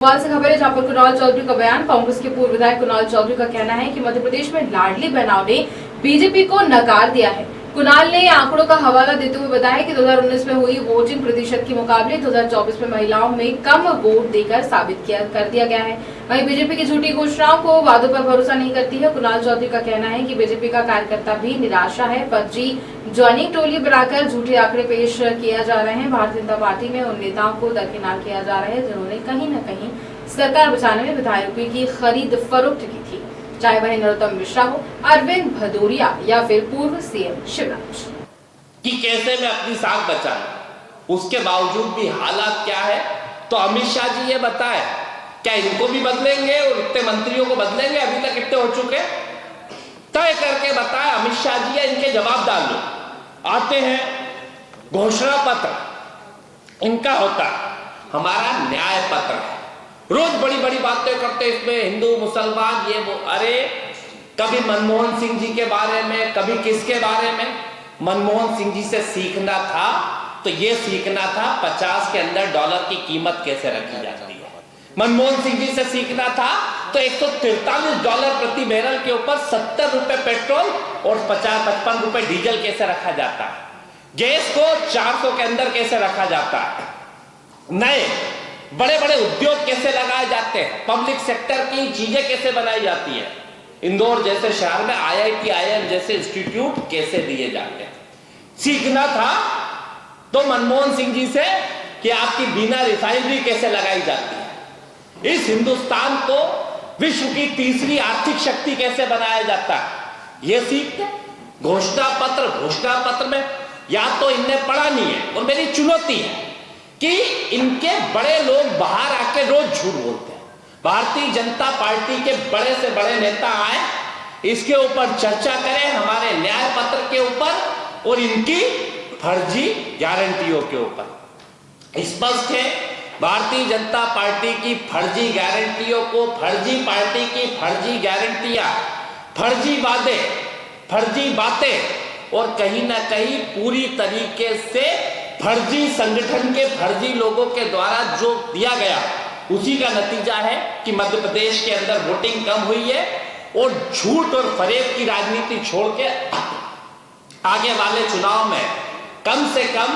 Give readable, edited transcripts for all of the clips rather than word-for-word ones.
भोपाल से खबर है जहां पर कुणाल चौधरी का बयान। कांग्रेस के पूर्व विधायक कुणाल चौधरी का कहना है कि मध्य प्रदेश में लाडली बहनाओं ने बीजेपी को नकार दिया है। कुणाल ने आंकड़ों का हवाला देते हुए बताया कि 2019 में हुई वोटिंग प्रतिशत के मुकाबले 2024 में महिलाओं में कम वोट देकर साबित कर दिया गया है। वहीं बीजेपी की झूठी घोषणाओं को वादों पर भरोसा नहीं करती है। कुणाल चौधरी का कहना है कि बीजेपी का कार्यकर्ता भी निराशा है। फर्जी ज्वाइनिंग टोली बनाकर झूठे आंकड़े पेश किया जा रहे हैं। भारतीय जनता पार्टी में उन नेताओं को दरकिनार किया जा रहा है जिन्होंने कहीं न कहीं सरकार बचाने में विधायकों की खरीद फरोख्त की थी, चाहे वह नरोत्तम मिश्रा हो, अरविंद भदौरिया या फिर पूर्व सीएम शिवराज। कि कैसे मैं अपनी साख बचाऊं, उसके बावजूद भी हालात क्या है। तो अमित शाह जी ये बताए, क्या इनको भी बदलेंगे और इतने मंत्रियों को बदलेंगे? अभी तक कितने हो चुके, तय करके बताए अमित शाह जी, या इनके जवाब डाल दो। आते हैं घोषणा पत्र इनका होता है, हमारा न्याय पत्र है। रोज बड़ी बड़ी बातें करते इसमें, हिंदू मुसलमान ये वो। अरे कभी मनमोहन सिंह जी के बारे में, कभी किसके बारे में। मनमोहन सिंह जी से सीखना था तो ये सीखना था 50 के अंदर डॉलर की कीमत कैसे रखी जाती है। मनमोहन सिंह जी से सीखना था तो $143 प्रति बैरल के ऊपर 70 रुपए पेट्रोल और 50-55 रुपए डीजल कैसे रखा जाता है। गैस को 400 के अंदर कैसे रखा जाता है। नए बड़े बड़े उद्योग कैसे लगाए जाते हैं, पब्लिक सेक्टर की चीजें कैसे बनाई जाती है। इंदौर जैसे शहर में IIT IIM जैसे इंस्टीट्यूट कैसे दिए जाते हैं। सीखना था तो मनमोहन सिंह जी से कि आपकी बिना रिफाइनरी कैसे लगाई जाती है। इस हिंदुस्तान को विश्व की तीसरी आर्थिक शक्ति कैसे बनाया जाता है, यह सीखते। घोषणा पत्र में या तो इनने पढ़ा नहीं है, और मेरी चुनौती है कि इनके बड़े लोग बाहर आके रोज झूठ बोलते हैं। भारतीय जनता पार्टी के बड़े से बड़े नेता आए, इसके ऊपर चर्चा करें, हमारे न्याय पत्र के ऊपर और इनकी फर्जी गारंटियों के ऊपर। स्पष्ट है, भारतीय जनता पार्टी की फर्जी गारंटियों को, फर्जी पार्टी की फर्जी गारंटियां, फर्जी वादे, फर्जी बातें और कहीं ना कहीं पूरी तरीके से फर्जी संगठन के फर्जी लोगों के द्वारा जो दिया गया, उसी का नतीजा है कि मध्य प्रदेश के अंदर वोटिंग कम हुई है। और झूठ और फरेब की राजनीति छोड़ के आगे वाले चुनाव में कम से कम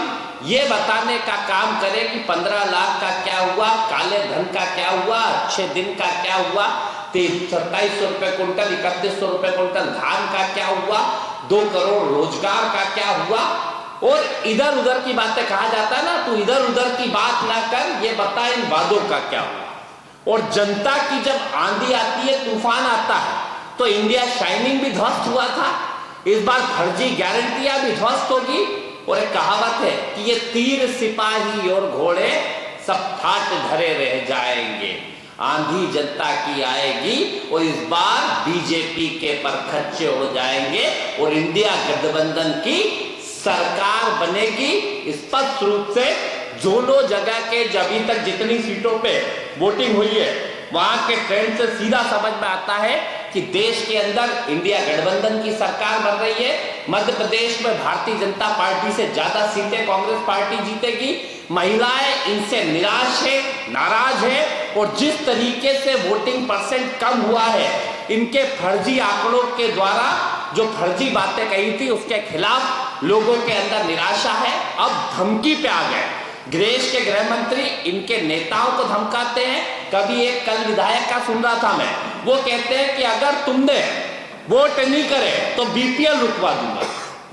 ये बताने का काम करें कि 15 लाख का क्या हुआ, काले धन का क्या हुआ, अच्छे दिन का क्या हुआ, 2700 रुपए कुंटल, 3100 रुपए कुंटल धान का क्या हुआ, 2 करोड़ रोजगार का क्या हुआ। और इधर उधर की बातें कहा जाता है ना, तू इधर उधर की बात ना कर, ये बता इन वादों का क्या हुआ। और जनता की जब आंधी आती है, तूफान आता है, तो इंडिया शाइनिंग भी ध्वस्त हुआ था। इस बार फर्जी गारंटियां भी ध्वस्त होगी। और एक कहावत है कि ये तीर सिपाही और घोड़े सब ठाट धरे रह जाएंगे, आंधी जनता की आएगी और इस बार बीजेपी के परखच्चे हो जाएंगे और इंडिया गठबंधन की सरकार बनेगी। स्पष्ट रूप से दोनों जगह के अभी तक जितनी सीटों पे वोटिंग हुई है, वहां के ट्रेंड से सीधा समझ में आता है कि देश के अंदर इंडिया गठबंधन की सरकार बन रही है। मध्य प्रदेश में भारतीय जनता पार्टी से ज्यादा सीटें कांग्रेस पार्टी जीतेगी। महिलाएं इनसे निराश है, नाराज है। और जिस तरीके से वोटिंग परसेंट कम हुआ है, इनके फर्जी आंकड़ों के द्वारा जो फर्जी बातें कही थी, उसके खिलाफ लोगों के अंदर निराशा है। अब धमकी पे आ गए। देश के गृह मंत्री इनके नेताओं को धमकाते हैं। कभी एक कल विधायक का सुन रहा था मैं, वो कहते हैं कि अगर तुमने वोट नहीं करे तो BPL रुकवा दूंगा।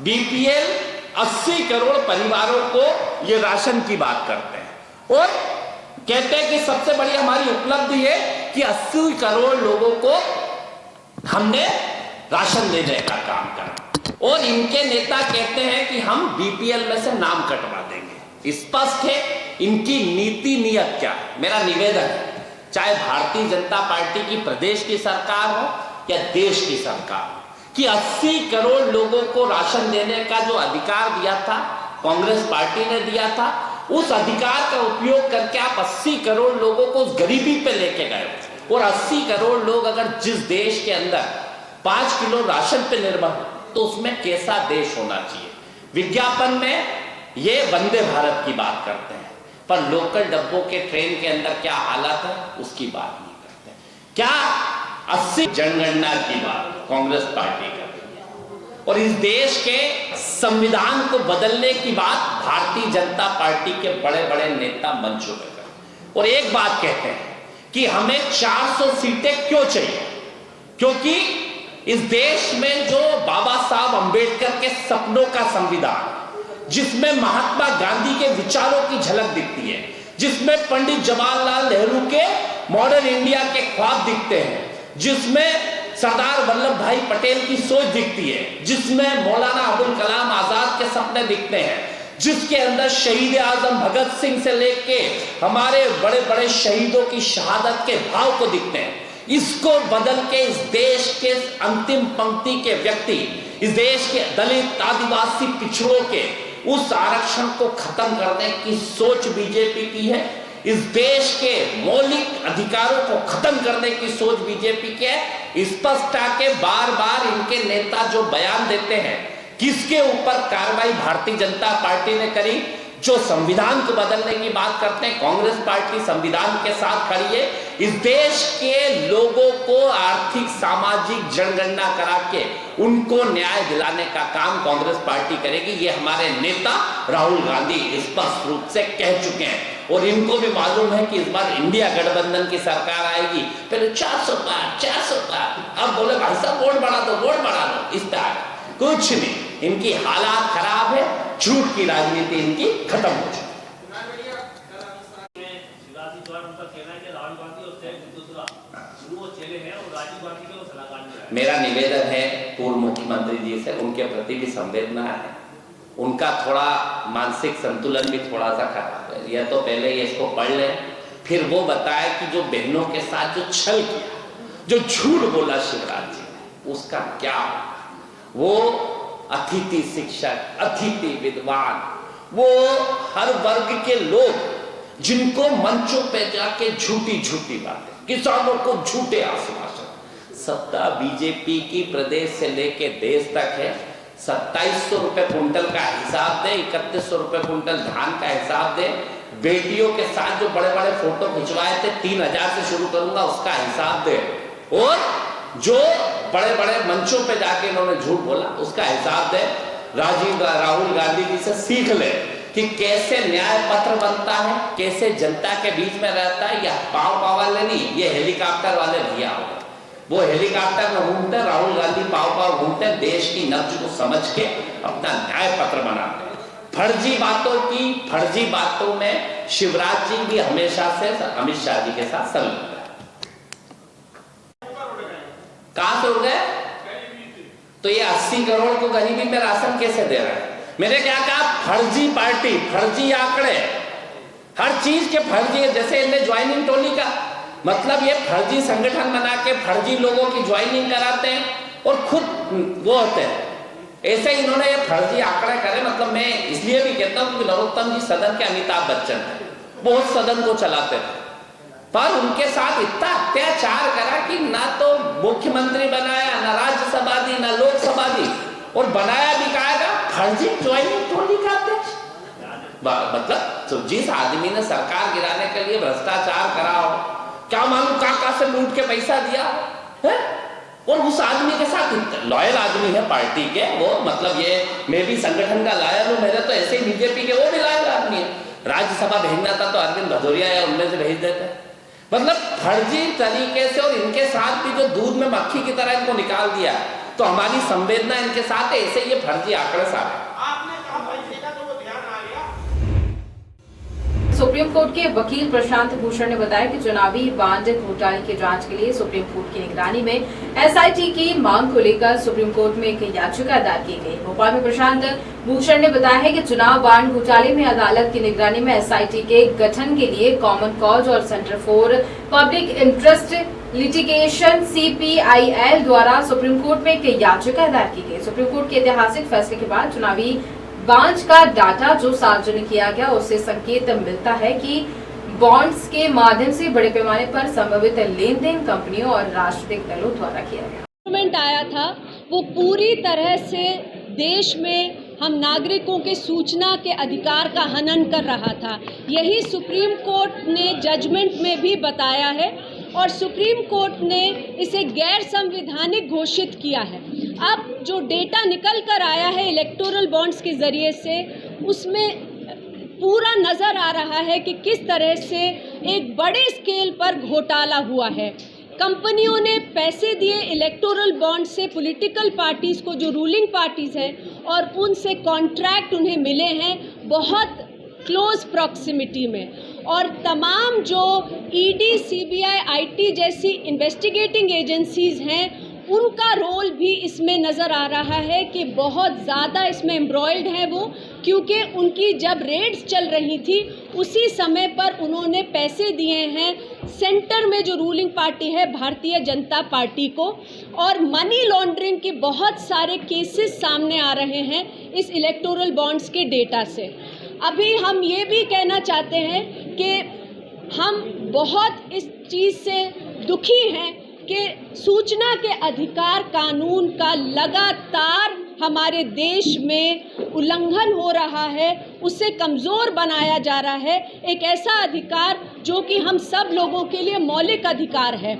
BPL 80 करोड़ परिवारों को ये राशन की बात करते हैं और कहते हैं कि सबसे बड़ी हमारी उपलब्धि है कि 80 करोड़ लोगों को हमने राशन देने का काम करा। और इनके नेता कहते हैं कि हम BPL में से नाम कटवा देंगे। स्पष्ट है इनकी नीति नियत क्या है। मेरा निवेदन है, चाहे भारतीय जनता पार्टी की प्रदेश की सरकार हो या देश की सरकार हो, कि 80 करोड़ लोगों को राशन देने का जो अधिकार दिया था, कांग्रेस पार्टी ने दिया था, उस अधिकार का उपयोग करके आप 80 करोड़ लोगों को उस गरीबी पे लेके गए। और 80 करोड़ लोग अगर जिस देश के अंदर 5 किलो राशन पे निर्भर हो, तो उसमें कैसा देश होना चाहिए। विज्ञापन में ये वंदे भारत की बात करते हैं, पर लोकल डब्बों के ट्रेन के अंदर क्या हालत है उसकी बात नहीं करते। क्या 80 जनगणना की बात कांग्रेस पार्टी कर रही है और इस देश के संविधान को बदलने की बात भारतीय जनता पार्टी के बड़े बड़े नेता मंच पे कर और एक बात कहते हैं कि हमें 400 सीटें क्यों चाहिए, क्योंकि इस देश में जो बाबा साहब अंबेडकर के सपनों का संविधान, जिसमें महात्मा गांधी के विचारों की झलक दिखती है, जिसमें पंडित जवाहरलाल नेहरू के मॉडर्न इंडिया के ख्वाब दिखते हैं, जिसमें सरदार वल्लभ भाई पटेल की सोच दिखती है, जिसमें मौलाना अबुल कलाम आजाद के सपने दिखते हैं, जिसके अंदर शहीद आजम भगत सिंह से लेके हमारे बड़े बड़े शहीदों की शहादत के भाव को दिखते हैं, इसको बदल के इस देश के अंतिम पंक्ति के व्यक्ति, इस देश के दलित आदिवासी पिछड़ों के उस आरक्षण को खत्म करने की सोच बीजेपी की है। इस देश के मौलिक अधिकारों को खत्म करने की सोच बीजेपी की है। स्पष्ट के बार बार इनके नेता जो बयान देते हैं, किसके ऊपर कार्रवाई भारतीय जनता पार्टी ने करी? जो संविधान को बदलने की बात करते हैं, कांग्रेस पार्टी संविधान के साथ खड़ी है। इस देश के लोगों को आर्थिक सामाजिक जनगणना करा के उनको न्याय दिलाने का काम कांग्रेस पार्टी करेगी। ये हमारे नेता राहुल गांधी स्पष्ट रूप से कह चुके हैं और इनको भी मालूम है कि इस बार इंडिया गठबंधन की सरकार आएगी। पहले 400 पार, अब बोले भाई साहब वोट बढ़ा दो इस तरह कुछ नहीं। इनकी हालात खराब है, झूठ की राजनीति इनकी खत्म हो चुकी है। मेरा निवेदन है पूर्व मुख्यमंत्री जी से, उनके प्रति भी संवेदना है। उनका थोड़ा मानसिक संतुलन भी थोड़ा सा खराब है। यह तो पहले ये इसको पढ़ लें, फिर वो बताए कि जो बहनों के साथ जो छल किया, जो झूठ बोला शिवराज जी ने, उसका क्या वो अतिथि शिक्षक, अतिथि विद्वान, वो हर वर्ग के लोग जिनको मंचों पे जाके झूठी बातें, किसानों को झूठे आश्वासन। सत्ता बीजेपी की प्रदेश से लेके देश तक है। 2700 रुपए कुंटल का हिसाब दे, 3100 रुपए कुंटल धान का हिसाब दे, बेटियों के साथ जो बड़े बड़े फोटो खिंचवाए थे 3000 से शुरू करूंगा उसका हिसाब दे, और जो बड़े बड़े मंचों पे जाके इन्होंने झूठ बोला उसका हिसाब दे। राहुल गांधी जी से सीख ले कि कैसे न्याय पत्र बनता है, कैसे जनता के बीच में रहता है। या पाव वाले नहीं, ये हेलीकॉप्टर वाले भैया होगा, वो हेलीकॉप्टर में घूमते, राहुल गांधी पाव घूमते, देश की नब्ज को समझ के अपना न्याय पत्र बनाते हैं। फर्जी बातों में शिवराज जी भी हमेशा से अमित शाह जी के साथ संलग्न है। कहां से उड़ गए? तो ये 80 करोड़ को गरीबी में राशन कैसे दे रहा है? मैंने क्या कहा? फर्जी पार्टी, फर्जी आंकड़े, हर चीज के फर्जी। जैसे इनने ज्वाइनिंग टोली का मतलब, ये फर्जी संगठन बना के फर्जी लोगों की ज्वाइनिंग कराते हैं और खुद वो होते हैं। ऐसे इन्होंने ये फर्जी आंकड़े करे। मतलब मैं इसलिए भी कहता हूं कि नरोत्तम जी सदन के अमिताभ बच्चन है, बहुत सदन को चलाते थे, पर उनके साथ इतना अत्याचार करा कि ना तो मुख्यमंत्री बनाया, ना राज्यसभा दी, ना लोकसभा दी, और बनाया भी कहा फर्जी ज्वाइनिंग टोली का अध्यक्ष। मतलब तो जिस आदमी ने सरकार गिराने के लिए भ्रष्टाचार करा हो, क्या मालूम कहां से लूट के पैसा दिया है, और उस आदमी के साथ लॉयल आदमी है पार्टी के वो। मतलब ये मैं भी संगठन का लॉयल हूं, मेरे तो ऐसे ही बीजेपी के वो भी लॉयल आदमी है। राज्यसभा भेजना था तो अरविंद भदौरिया या उनमें से भेज देते। मतलब फर्जी तरीके से, और इनके साथ भी जो दूध में मक्खी की तरह इनको निकाल दिया, तो हमारी संवेदना इनके साथ है। ऐसे ये फर्जी आंकड़े सारे। सुप्रीम कोर्ट के वकील प्रशांत भूषण ने बताया कि चुनावी बांड घोटाले की जांच के लिए सुप्रीम कोर्ट की निगरानी में एसआईटी की मांग को लेकर सुप्रीम कोर्ट में एक याचिका दायर की गई। भोपाल में प्रशांत भूषण ने बताया है कि चुनाव बांड घोटाले में अदालत की निगरानी में एसआईटी के गठन के लिए कॉमन कॉज और centre for public interest litigation CPIL द्वारा सुप्रीम कोर्ट में एक याचिका दायर की गई। सुप्रीम कोर्ट के ऐतिहासिक फैसले के बाद चुनावी बांड का डाटा जो सार्वजनिक किया गया, उससे संकेत मिलता है कि बॉन्ड्स के माध्यम से बड़े पैमाने पर संभावित लेन-देन कंपनियों और राजनीतिक दलों द्वारा किया गया। गवर्नमेंट आया था वो पूरी तरह से देश में हम नागरिकों के सूचना के अधिकार का हनन कर रहा था। यही सुप्रीम कोर्ट ने जजमेंट में भी बताया है और सुप्रीम कोर्ट ने इसे गैर संवैधानिक घोषित किया है। अब जो डेटा निकल कर आया है इलेक्टोरल बॉन्ड्स के ज़रिए से, उसमें पूरा नज़र आ रहा है कि किस तरह से एक बड़े स्केल पर घोटाला हुआ है। कंपनियों ने पैसे दिए इलेक्टोरल बॉन्ड से पॉलिटिकल पार्टीज़ को, जो रूलिंग पार्टीज़ हैं, और उनसे कॉन्ट्रैक्ट उन्हें मिले हैं बहुत क्लोज प्रॉक्सिमिटी में। और तमाम जो ईडी, सीबीआई, आईटी जैसी इन्वेस्टिगेटिंग एजेंसीज़ हैं, उनका रोल भी इसमें नज़र आ रहा है कि बहुत ज़्यादा इसमें एम्ब्रॉयल्ड है वो, क्योंकि उनकी जब रेड्स चल रही थी उसी समय पर उन्होंने पैसे दिए हैं सेंटर में जो रूलिंग पार्टी है भारतीय जनता पार्टी को, और मनी लॉन्ड्रिंग के बहुत सारे केसेस सामने आ रहे हैं इस इलेक्टोरल बॉन्ड्स के डेटा से। अभी हम ये भी कहना चाहते हैं कि हम बहुत इस चीज़ से दुखी हैं कि सूचना के अधिकार कानून का लगातार हमारे देश में उल्लंघन हो रहा है, उससे कमज़ोर बनाया जा रहा है। एक ऐसा अधिकार जो कि हम सब लोगों के लिए मौलिक अधिकार है।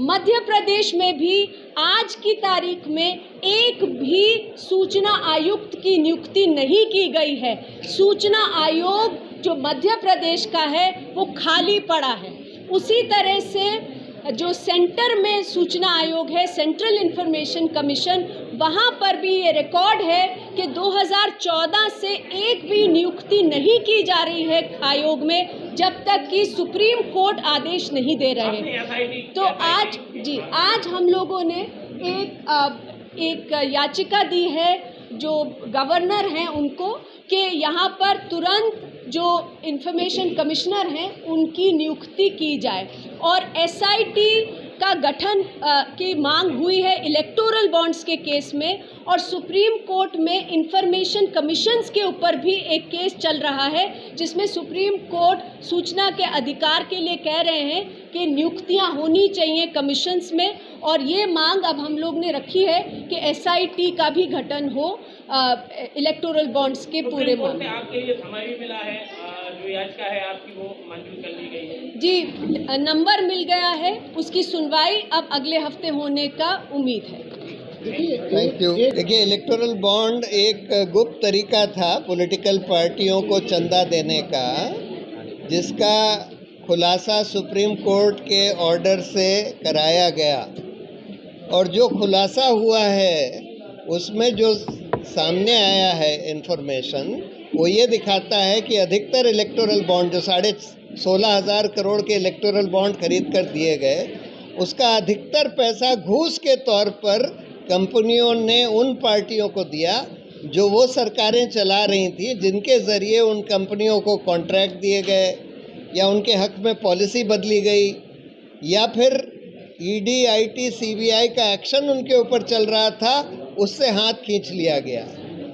मध्य प्रदेश में भी आज की तारीख में एक भी सूचना आयुक्त की नियुक्ति नहीं की गई है। सूचना आयोग जो मध्य प्रदेश का है वो खाली पड़ा है। उसी तरह से जो सेंटर में सूचना आयोग है, सेंट्रल इंफॉर्मेशन कमीशन, वहाँ पर भी ये रिकॉर्ड है कि 2014 से एक भी नियुक्ति नहीं की जा रही है आयोग में, जब तक कि सुप्रीम कोर्ट आदेश नहीं दे रहे। तो आज हम लोगों ने एक याचिका दी है जो गवर्नर हैं उनको, कि यहाँ पर तुरंत जो इंफॉर्मेशन कमिश्नर हैं उनकी नियुक्ति की जाए, और एसआईटी का गठन की मांग हुई है इलेक्टोरल बॉन्ड्स के केस में, और सुप्रीम कोर्ट में इंफॉर्मेशन कमीशंस के ऊपर भी एक केस चल रहा है जिसमें सुप्रीम कोर्ट सूचना के अधिकार के लिए कह रहे हैं कि नियुक्तियां होनी चाहिए कमीशंस में, और ये मांग अब हम लोग ने रखी है कि एसआईटी का भी गठन हो इलेक्टोरल बॉन्ड्स के पूरे मामले। आपके लिए समय भी मिला है, जो याचिका है आपकी वो मंजूर कर ली गई है? जी, नंबर मिल गया है, उसकी सुनवाई अब अगले हफ्ते होने का उम्मीद है। Thank you. देखिए, इलेक्टोरल बॉन्ड एक गुप्त तरीका था पॉलिटिकल पार्टियों को चंदा देने का, जिसका खुलासा सुप्रीम कोर्ट के ऑर्डर से कराया गया, और जो खुलासा हुआ है उसमें जो सामने आया है इंफॉर्मेशन, वो ये दिखाता है कि अधिकतर इलेक्टोरल बॉन्ड जो 16,500 करोड़ के इलेक्टोरल बॉन्ड खरीद कर दिए गए, उसका अधिकतर पैसा घूस के तौर पर कंपनियों ने उन पार्टियों को दिया जो वो सरकारें चला रही थी, जिनके ज़रिए उन कंपनियों को कॉन्ट्रैक्ट दिए गए, या उनके हक में पॉलिसी बदली गई, या फिर ईडी, आईटी, सीबीआई का एक्शन उनके ऊपर चल रहा था, उससे हाथ खींच लिया गया,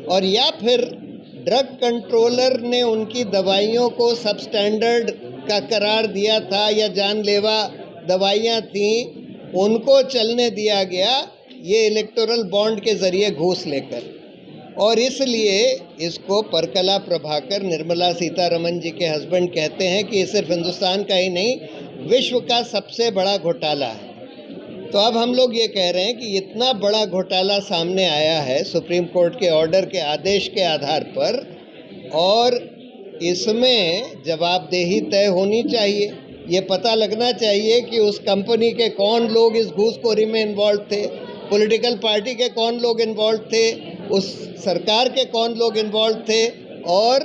और या फिर ड्रग कंट्रोलर ने उनकी दवाइयों को सबस्टैंडर्ड का करार दिया था, या जानलेवा दवाइयाँ थीं उनको चलने दिया गया ये इलेक्टोरल बॉन्ड के ज़रिए घूस लेकर। और इसलिए इसको परकला प्रभाकर, निर्मला सीतारमण जी के हस्बैंड, कहते हैं कि ये सिर्फ हिंदुस्तान का ही नहीं, विश्व का सबसे बड़ा घोटाला है। तो अब हम लोग ये कह रहे हैं कि इतना बड़ा घोटाला सामने आया है सुप्रीम कोर्ट के ऑर्डर के आदेश के आधार पर, और इसमें जवाबदेही तय होनी चाहिए। ये पता लगना चाहिए कि उस कंपनी के कौन लोग इस घूसखोरी में इन्वॉल्व थे, पॉलिटिकल पार्टी के कौन लोग इन्वॉल्व थे, उस सरकार के कौन लोग इन्वॉल्व थे, और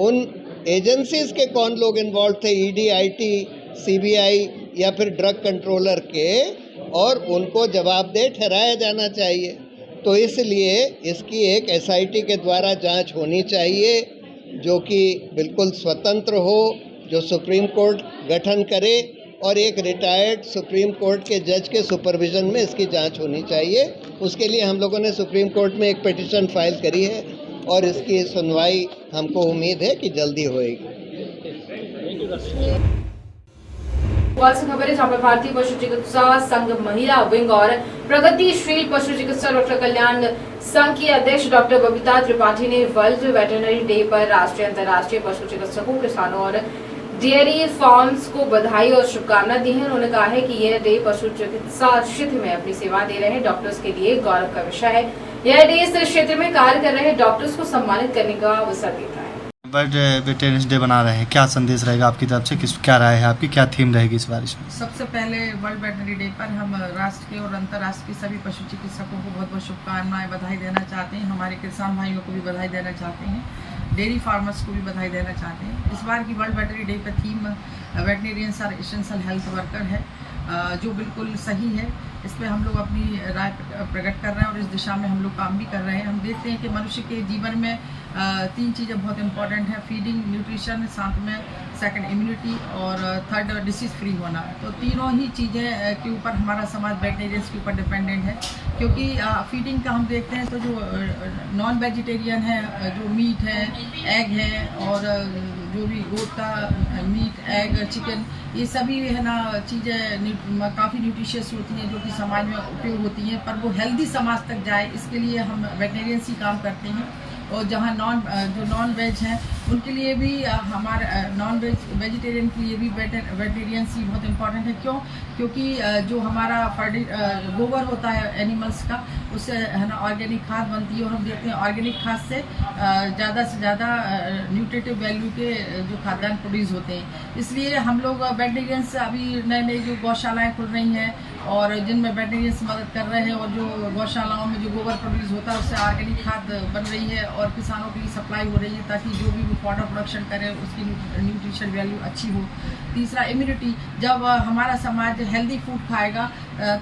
उन एजेंसीज़ के कौन लोग इन्वॉल्व थे, ईडी, आईटी, सीबीआई या फिर ड्रग कंट्रोलर के, और उनको जवाबदेह ठहराया जाना चाहिए। तो इसलिए इसकी एक एसआईटी के द्वारा जांच होनी चाहिए, जो कि बिल्कुल स्वतंत्र हो, जो सुप्रीम कोर्ट गठन करे, और एक रिटायर्ड सुप्रीम कोर्ट के जज के सुपरविज़न में इसकी जांच होनी चाहिए। उसके लिए हम लोगों ने सुप्रीम कोर्ट में एक पिटीशन फाइल करी है, और इसकी सुनवाई हमको उम्मीद है कि जल्दी होएगी। भोपाल से खबर है जहाँ पर भारतीय पशु चिकित्सा संघ महिला विंग और प्रगतिशील पशु चिकित्सा डॉक्टर कल्याण संघ की अध्यक्ष डॉक्टर बबीता त्रिपाठी ने वर्ल्ड वेटरनरी डे पर राष्ट्रीय अंतर्राष्ट्रीय पशु चिकित्सकों, किसानों और डेयरी फार्म्स को बधाई और शुभकामनाएं दी हैं। उन्होंने कहा है कि यह डे पशु चिकित्सा क्षेत्र में अपनी सेवा दे रहे डॉक्टर्स के लिए गौरव का विषय है। यह डे इस क्षेत्र में कार्य कर रहे डॉक्टर्स को सम्मानित करने का अवसर देता है। वर्ल्ड वेटरनरी डे बना रहे हैं, क्या संदेश रहेगा आपकी तरफ से, क्या राय है आपकी, क्या थीम रहेगी इस बार इसमें? सबसे पहले वर्ल्ड वेटरनरी डे पर हम राष्ट्र के और अंतर्राष्ट्रीय सभी पशु चिकित्सकों को बहुत बहुत शुभकामनाएं, बधाई देना चाहते हैं। हमारे किसान भाइयों को भी बधाई देना चाहते हैं, डेयरी फार्मर्स को भी बधाई देना चाहते हैं। इस बार की वर्ल्ड वेटरनरी डे पर theme veterinarians are essential health worker है, जो बिल्कुल सही है। इस पर हम लोग अपनी राय प्रकट कर रहे हैं और इस दिशा में हम लोग काम भी कर रहे हैं। हम देखते हैं कि मनुष्य के जीवन में 3 चीज़ें बहुत इंपॉर्टेंट हैं: फीडिंग, न्यूट्रिशन, साथ में सेकंड इम्यूनिटी और थर्ड डिसीज फ्री होना। तो तीनों ही चीज़ें के ऊपर हमारा समाज वेटरनरियंस के ऊपर डिपेंडेंट है, क्योंकि फीडिंग का हम देखते हैं तो जो नॉन वेजिटेरियन है, जो मीट है, एग है और जो भी गोट का मीट, एग, चिकन, ये सभी है ना चीज़ें काफ़ी न्यूट्रिशियस होती हैं, जो कि समाज में उपयोग होती हैं, पर वो हेल्दी समाज तक जाए इसके लिए हम वेटरनरियंस ही काम करते हैं। और जहाँ नॉन वेज हैं उनके लिए भी हमारे नॉन वेजिटेरियन के लिए भी वेटरनरियंस ही बहुत इम्पॉर्टेंट है। क्योंकि जो हमारा गोबर होता है एनिमल्स का, उससे है ना ऑर्गेनिक खाद बनती है और हम देखते हैं ऑर्गेनिक खाद से ज़्यादा न्यूट्रिटिव वैल्यू के जो खाद्यान्न प्रोड्यूस होते हैं। इसलिए हम लोग वेटरनरियंस अभी नई जो गौशालाएँ खुल रही हैं और जिनमें वेटरनरियंस मदद कर रहे हैं, और जो गौशालाओं में जो गोबर प्रोड्यूस होता है उससे ऑर्गेनिक खाद बन रही है और किसानों के लिए सप्लाई हो रही है, ताकि जो भी वो फॉडर प्रोडक्शन करें उसकी न्यूट्रिशन वैल्यू अच्छी हो। तीसरा, इम्यूनिटी। जब हमारा समाज हेल्दी फूड खाएगा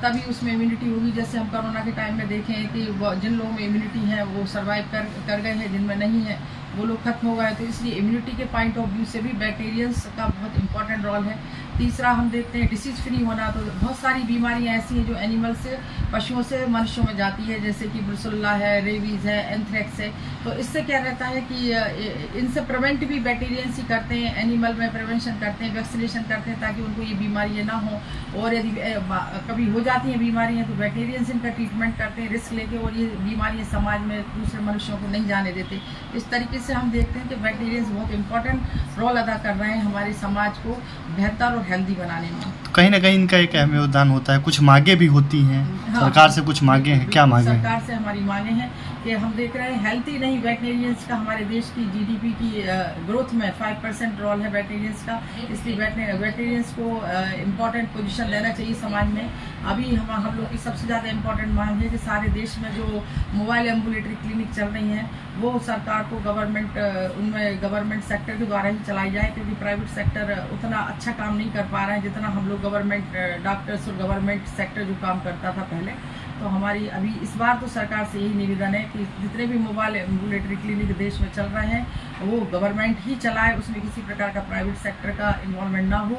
तभी उसमें इम्यूनिटी होगी। जैसे हम कोरोना के टाइम में देखें कि जिन लोगों में इम्यूनिटी है वो सर्वाइव कर गए हैं, जिनमें नहीं है वो लोग खत्म हो गए। तो इसलिए इम्यूनिटी के पॉइंट ऑफ व्यू से भी वेटरनरियंस का बहुत इंपॉर्टेंट रोल है। तीसरा, हम देखते हैं डिसीज फ्री होना। तो बहुत सारी बीमारियां ऐसी हैं जो एनिमल से, पशुओं से मनुष्यों में जाती है, जैसे कि ब्रुसेल्ला है, रेबीज है, एंथ्रेक्स है। तो इससे क्या रहता है कि इनसे प्रिवेंट भी वेटरनरियंस ही करते हैं, एनिमल में प्रिवेंशन करते हैं, वैक्सीनेशन करते हैं, ताकि उनको ये बीमारियां ना हो। और यदि कभी हो जाती हैं बीमारियां तो वेटरनरियंस इनका ट्रीटमेंट करते हैं रिस्क लेके, और ये बीमारियां समाज में दूसरे मनुष्यों को नहीं जाने देते। इस तरीके से हम देखते हैं कि वेटरनरियंस बहुत इंपॉर्टेंट रोल अदा कर रहे हैं हमारे समाज को बेहतर और हेल्दी बनाने में। कहीं ना कहीं इनका एक अहम योगदान होता है। कुछ मांगे भी होती हैं। हाँ, सरकार से कुछ मांगे हैं, क्या मांगे हैं? सरकार से हमारी मांगे हैं कि हम देख रहे हैं हेल्थ ही नहीं, वेटरनरियंस का हमारे देश की जीडीपी की ग्रोथ में 5% रोल है वेटरनरियंस का। इसलिए वेटरनरियंस को इम्पोर्टेंट पोजीशन देना चाहिए समाज में। अभी हम लोग की सबसे ज़्यादा इम्पोर्टेंट मांग है कि सारे देश में जो मोबाइल एम्बुलेटरी क्लिनिक चल रही हैं वो सरकार को उनमें गवर्नमेंट सेक्टर के द्वारा ही चलाई जाए, क्योंकि प्राइवेट सेक्टर उतना अच्छा काम नहीं कर पा रहा है जितना हम लोग गवर्नमेंट डॉक्टर्स और गवर्नमेंट सेक्टर जो काम करता था पहले। तो हमारी अभी इस बार तो सरकार से यही निवेदन है कि जितने भी मोबाइल एम्बुलेटरी क्लिनिक देश में चल रहे हैं वो गवर्नमेंट ही चलाए, उसमें किसी प्रकार का प्राइवेट सेक्टर का इन्वॉल्वमेंट ना हो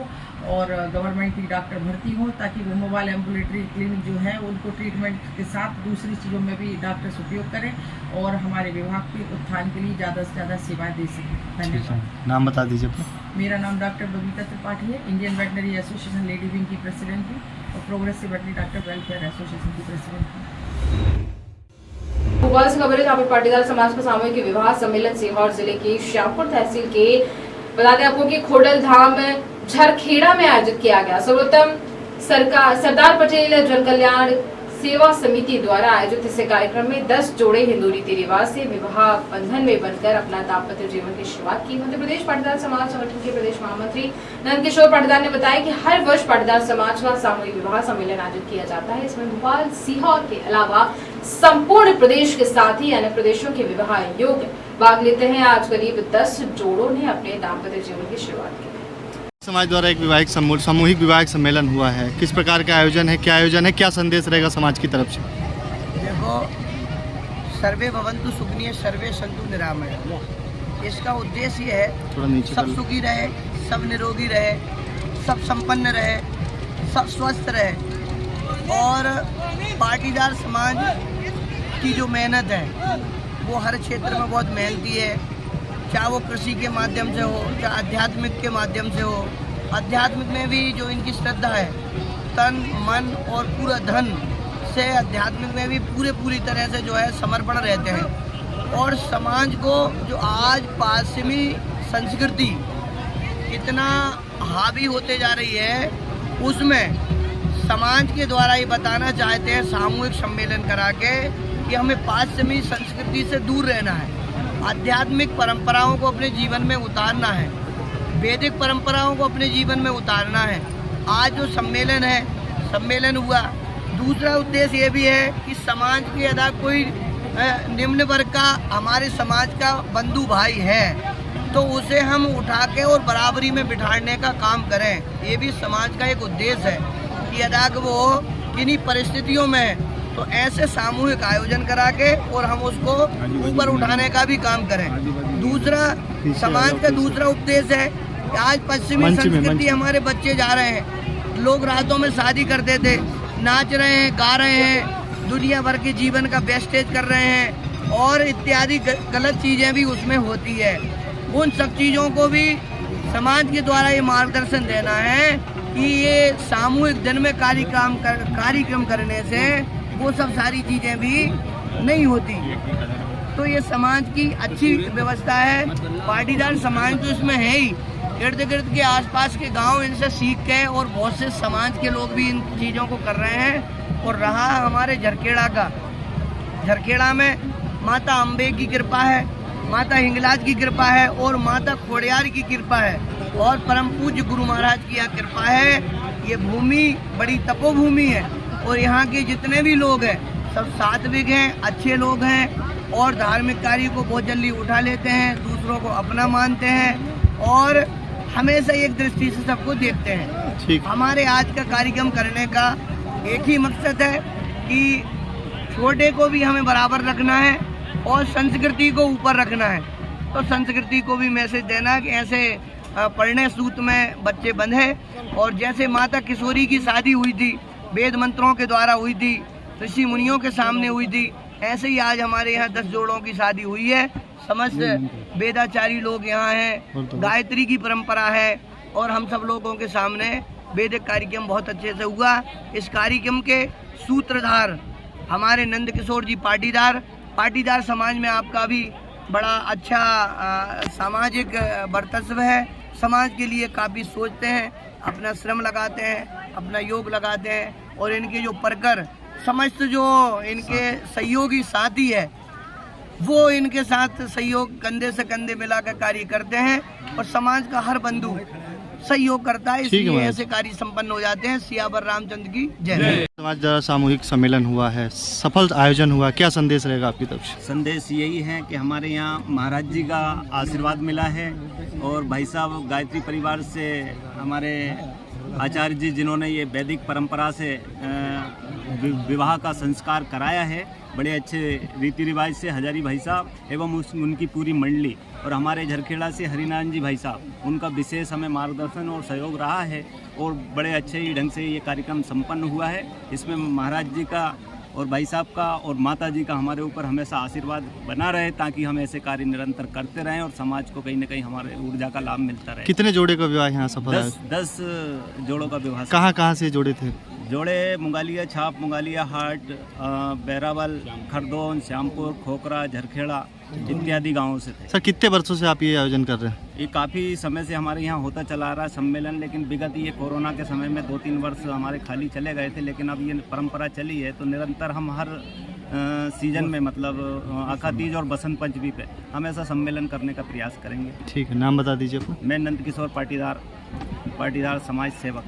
और गवर्नमेंट की डॉक्टर भर्ती हो, ताकि वो मोबाइल एम्बुलेटरी क्लिनिक जो है उनको ट्रीटमेंट के साथ दूसरी चीज़ों में भी डॉक्टर्स उपयोग करें और हमारे विभाग के उत्थान के लिए ज़्यादा से ज़्यादा सेवाएं दे सकें। धन्यवाद। नाम बता दीजिए अपना। मेरा नाम डॉक्टर बबीता त्रिपाठी है, Indian veterinary association lady wing की प्रेसिडेंट हूँ और progressive veterinary doctor welfare association की प्रेसिडेंट हूँ। भोपाल से खबर है जहाँ पर पाटीदार समाज का सामूहिक विवाह सम्मेलन सीहोर जिले के श्यामपुर तहसील के बता दें आपको कि खोडल धाम झरखेड़ा में आयोजित किया गया। सर्वोत्तम सरदार पटेल जन कल्याण सेवा समिति द्वारा आयोजित इस कार्यक्रम में 10 जोड़े हिंदू रीति रिवाज से विवाह बंधन में बनकर अपना दाम्पत्य जीवन की शुरुआत की। मध्य प्रदेश पाटीदार समाज संगठन के प्रदेश महामंत्री नंदकिशोर पाटीदार ने बताया कि हर वर्ष पाटीदार समाज का सामूहिक विवाह सम्मेलन आयोजित किया जाता है। इसमें भोपाल, सीहोर के अलावा संपूर्ण प्रदेश के साथ ही अन्य प्रदेशों के विवाह योग्य भाग लेते हैं। आज करीब 10 जोड़ों ने अपने दाम्पत्य जीवन की शुरुआत की। समाज द्वारा एक सामूहिक विवाहिक सम्मेलन हुआ है, किस प्रकार का आयोजन है, क्या आयोजन है, क्या संदेश रहेगा समाज की तरफ से? देखो, सर्वे भवन्तु सुखिनः सर्वे सन्तु निरामया। इसका उद्देश्य ये है सब सुखी रहे, सब निरोगी रहे, सब संपन्न रहे, सब स्वस्थ रहे। और पाटीदार समाज की जो मेहनत है वो हर क्षेत्र में बहुत मेहनती है, चाहे वो कृषि के माध्यम से हो, चाहे आध्यात्मिक के माध्यम से हो, अध्यात्म में भी जो इनकी श्रद्धा है, तन मन और पूरा धन से अध्यात्मिक में भी पूरी तरह से जो है समर्पण रहते हैं। और समाज को जो आज पश्चिमी संस्कृति कितना हावी होते जा रही है, उसमें समाज के द्वारा ये बताना चाहते हैं सामूहिक सम्मेलन करा के कि हमें पश्चिमी संस्कृति से दूर रहना है, आध्यात्मिक परंपराओं को अपने जीवन में उतारना है, वैदिक परंपराओं को अपने जीवन में उतारना है। आज जो सम्मेलन हुआ, दूसरा उद्देश्य ये भी है कि समाज के यदा कोई निम्न वर्ग का हमारे समाज का बंधु भाई है तो उसे हम उठा के और बराबरी में बिठाने का काम करें। ये भी समाज का एक उद्देश्य है कि यदा वो किन्हीं परिस्थितियों में तो ऐसे सामूहिक आयोजन करा के और हम उसको ऊपर उठाने का भी काम करें। दूसरा समाज का दूसरा उद्देश्य है कि आज पश्चिमी संस्कृति हमारे बच्चे जा रहे हैं, लोग रातों में शादी करते थे, नाच रहे हैं, गा रहे हैं, दुनिया भर के जीवन का वेस्टेज कर रहे हैं और इत्यादि गलत चीज़ें भी उसमें होती है। उन सब चीज़ों को भी समाज के द्वारा ये मार्गदर्शन देना है कि ये सामूहिक दिन में कार्यक्रम करने से वो सब सारी चीज़ें भी नहीं होती। तो ये समाज की अच्छी व्यवस्था है। पाटीदार समाज तो इसमें है ही, इर्द गिर्द के आसपास के गांव इनसे सीख के और बहुत से समाज के लोग भी इन चीज़ों को कर रहे हैं। और रहा हमारे झरखेड़ा का, झरखेड़ा में माता अम्बे की कृपा है, माता हिंगलाज की कृपा है और माता खोड़ियार की कृपा है और परम पूज्य गुरु महाराज की यह कृपा है। ये भूमि बड़ी तपोभूमि है और यहाँ के जितने भी लोग हैं सब सात्विक हैं, अच्छे लोग हैं और धार्मिक कार्य को बहुत जल्दी उठा लेते हैं, दूसरों को अपना मानते हैं और हमेशा एक दृष्टि से सबको देखते हैं। हमारे आज का कार्यक्रम करने का एक ही मकसद है कि छोटे को भी हमें बराबर रखना है और संस्कृति को ऊपर रखना है। तो संस्कृति को भी मैसेज देना कि ऐसे पढ़ने सूत में बच्चे बंधे और जैसे माता किशोरी की शादी हुई थी, वेद मंत्रों के द्वारा हुई थी, ऋषि मुनियों के सामने हुई थी, ऐसे ही आज हमारे यहाँ 10 जोड़ों की शादी हुई है। समस्त वेदाचारी लोग यहाँ हैं, गायत्री की परंपरा है और हम सब लोगों के सामने वैदिक कार्यक्रम बहुत अच्छे से हुआ। इस कार्यक्रम के सूत्रधार हमारे नंद किशोर जी पाटीदार समाज में आपका भी बड़ा अच्छा सामाजिक वर्चस्व है, समाज के लिए काफ़ी सोचते हैं, अपना श्रम लगाते हैं, अपना योग लगाते हैं और इनके जो परकर समस्त जो इनके सहयोगी साथी है वो इनके साथ सहयोग कंधे से कंधे मिलाकर कार्य करते हैं और समाज का हर बंधु सहयोग करता है, इसलिए ऐसे कार्य संपन्न हो जाते हैं। सियावर रामचंद्र की जय। समाज द्वारा सामूहिक सम्मेलन हुआ है, सफल आयोजन हुआ, क्या संदेश रहेगा आपकी तरफ से? संदेश यही है कि हमारे यहाँ महाराज जी का आशीर्वाद मिला है और भाई साहब गायत्री परिवार से हमारे आचार्य जी जिन्होंने ये वैदिक परंपरा से विवाह का संस्कार कराया है, बड़े अच्छे रीति रिवाज से हजारी भाई साहब एवं उनकी पूरी मंडली और हमारे झरखेड़ा से हरिनारायण जी भाई साहब, उनका विशेष हमें मार्गदर्शन और सहयोग रहा है और बड़े अच्छे ही ढंग से ये कार्यक्रम संपन्न हुआ है। इसमें महाराज जी का और भाई साहब का और माता जी का हमारे ऊपर हमेशा आशीर्वाद बना रहे ताकि हम ऐसे कार्य निरंतर करते रहें और समाज को कहीं न कहीं हमारे ऊर्जा का लाभ मिलता रहे। कितने जोड़े का विवाह यहाँ सफल है? 10 जोड़ों का विवाह। कहाँ से जोड़े थे? जोड़े मुंगालिया छाप, मुंगालिया हाट, बैरावल, खरदोन, श्यामपुर, खोखरा, झरखेड़ा इत्यादि गांवों से थे। सर कितने वर्षों से आप ये आयोजन कर रहे हैं? ये काफ़ी समय से हमारे यहाँ होता चला आ रहा है सम्मेलन, लेकिन विगत ये कोरोना के समय में 2-3 वर्ष हमारे खाली चले गए थे, लेकिन अब ये परंपरा चली है तो निरंतर हम हर सीजन में मतलब आखा तीज और बसंत पंचमी पे हमेशा सम्मेलन करने का प्रयास करेंगे। ठीक है, नाम बता दीजिए अपना। मैं नंद किशोर पाटीदार समाज सेवक।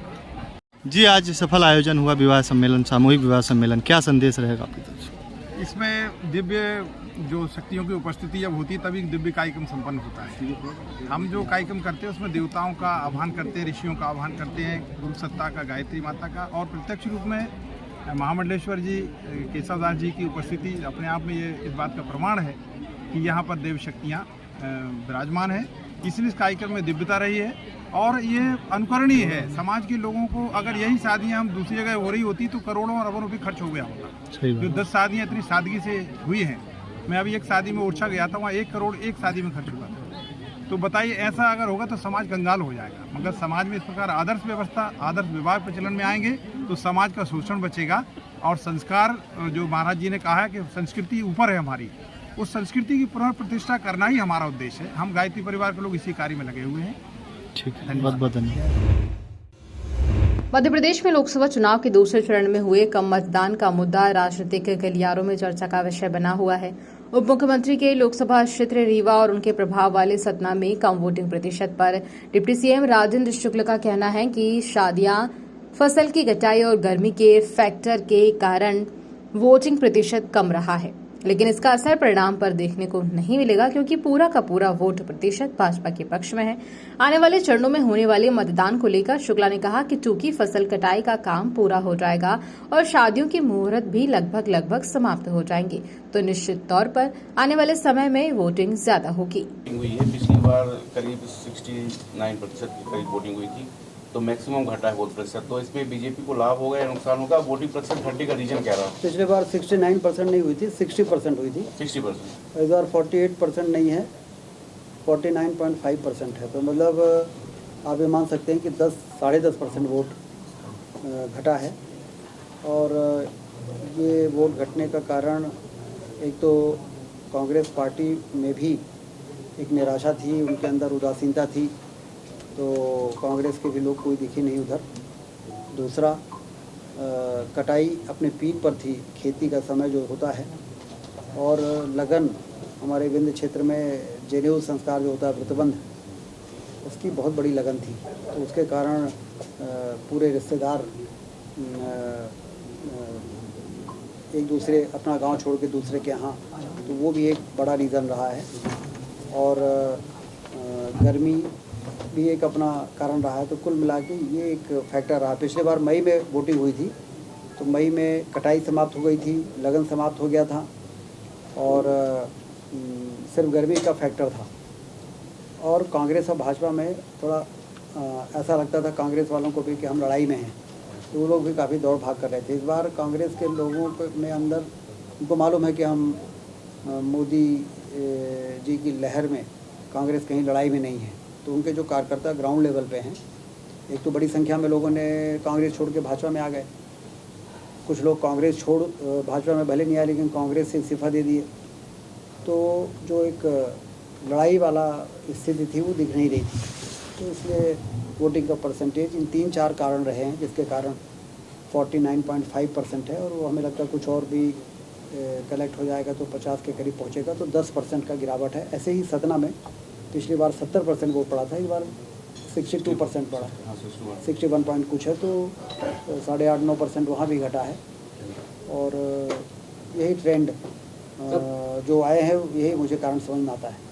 जी, आज सफल आयोजन हुआ विवाह सम्मेलन, सामूहिक विवाह सम्मेलन, क्या संदेश रहेगा आपकी तरफ से? इसमें दिव्य जो शक्तियों की उपस्थिति जब होती है तभी दिव्य कार्यक्रम संपन्न होता है। हम जो कार्यक्रम करते हैं उसमें देवताओं का आह्वान करते हैं, ऋषियों का आह्वान करते हैं, गुरु सत्ता का, गायत्री माता का और प्रत्यक्ष रूप में महामंडलेश्वर जी, केशवदास जी की उपस्थिति अपने आप में ये इस बात का प्रमाण है कि यहाँ पर देव शक्तियाँ विराजमान हैं। इसलिए इस कार्यक्रम में दिव्यता रही है और ये अनुकरणीय है। समाज के लोगों को अगर यही शादियाँ हम दूसरी जगह हो रही होती तो करोड़ों और अरबों रुपये खर्च हो गया होता। जो 10 शादियाँ इतनी सादगी से हुई हैं, मैं अभी एक शादी में ओरछा गया था, वहाँ 1 करोड़ एक शादी में खर्च हुआ था। तो बताइए, ऐसा अगर होगा तो समाज कंगाल हो जाएगा। मगर समाज में इस प्रकार आदर्श व्यवस्था, आदर्श विवाह प्रचलन में आएंगे तो समाज का शोषण बचेगा। और संस्कार, जो महाराज जी ने कहा है कि संस्कृति ऊपर है हमारी, उस संस्कृति की पुनर्प्रतिष्ठा करना ही हमारा उद्देश्य है। हम गायत्री परिवार के लोग इसी कार्य में लगे हुए हैं। ठीक है, बहुत बहुत धन्यवाद। मध्य प्रदेश में लोकसभा चुनाव के दूसरे चरण में हुए कम मतदान का मुद्दा राजनीतिक गलियारों में चर्चा का विषय बना हुआ है। उप मुख्यमंत्री के लोकसभा क्षेत्र रीवा और उनके प्रभाव वाले सतना में कम वोटिंग प्रतिशत पर डिप्टी सीएम राजेंद्र शुक्ल का कहना है कि शादियां, फसल की कटाई और गर्मी के फैक्टर के कारण वोटिंग प्रतिशत कम रहा है, लेकिन इसका असर परिणाम पर देखने को नहीं मिलेगा क्योंकि पूरा का पूरा वोट प्रतिशत भाजपा के पक्ष में है। आने वाले चरणों में होने वाले मतदान को लेकर शुक्ला ने कहा कि चूंकि फसल कटाई का काम पूरा हो जाएगा और शादियों की मुहूर्त भी लगभग समाप्त हो जाएंगे, तो निश्चित तौर पर आने वाले समय में वोटिंग ज्यादा होगी। पिछली बार करीब 69% के करीब वोटिंग हुई थी, तो मैक्सिमम घटा है वोट प्रतिशत। तो इसमें बीजेपी को लाभ होगा या नुकसान होगा? वोटिंग प्रतिशत घटने का रीजन क्या रहा? पिछले बार 69% नहीं हुई थी, 60% हुई थी। 60%। इस बार 48% नहीं है, 49.5% है। तो मतलब आप ये मान सकते हैं कि 10-10.5% वोट घटा है। और ये वोट घटने का कारण एक तो कांग्रेस पार्टी में भी एक निराशा थी, उनके अंदर उदासीनता थी, तो कांग्रेस के भी लोग कोई दिखे नहीं उधर। दूसरा, कटाई अपने पीक पर थी, खेती का समय जो होता है, और लगन हमारे विंध्य क्षेत्र में जनेऊ संस्कार जो होता है, व्रतबंध, उसकी बहुत बड़ी लगन थी। तो उसके कारण पूरे रिश्तेदार एक दूसरे, अपना गांव छोड़ के दूसरे के यहाँ, तो वो भी एक बड़ा रीज़न रहा है। और गर्मी भी एक अपना कारण रहा है। तो कुल मिला के ये एक फैक्टर रहा। पिछले बार मई में वोटिंग हुई थी, तो मई में कटाई समाप्त हो गई थी, लगन समाप्त हो गया था, और सिर्फ गर्मी का फैक्टर था। और कांग्रेस और भाजपा में थोड़ा ऐसा लगता था कांग्रेस वालों को भी कि हम लड़ाई में हैं, तो वो लोग भी काफ़ी दौड़ भाग कर रहे थे। इस बार कांग्रेस के लोगों में अंदर, उनको मालूम है कि हम मोदी जी की लहर में, कांग्रेस कहीं लड़ाई में नहीं है। तो उनके जो कार्यकर्ता ग्राउंड लेवल पे हैं, एक तो बड़ी संख्या में लोगों ने कांग्रेस छोड़ के भाजपा में आ गए। कुछ लोग कांग्रेस छोड़ भाजपा में भले नहीं आए, लेकिन कांग्रेस से इस्तीफा दे दिए। तो जो एक लड़ाई वाला स्थिति थी वो दिख नहीं रही थी। तो इसलिए वोटिंग का परसेंटेज इन 3-4 कारण रहे हैं, जिसके कारण 49.5% है। और वो हमें लगता है कुछ और भी कलेक्ट हो जाएगा तो 50 के करीब पहुंचेगा, तो 10% का गिरावट है। ऐसे ही सतना में पिछली बार 70% वोट पड़ा था, इस बार 62% पड़ा, 61 पॉइंट कुछ है, तो 8.5-9% वहाँ भी घटा है। और यही ट्रेंड जो आए हैं, यही मुझे कारण समझ में आता है।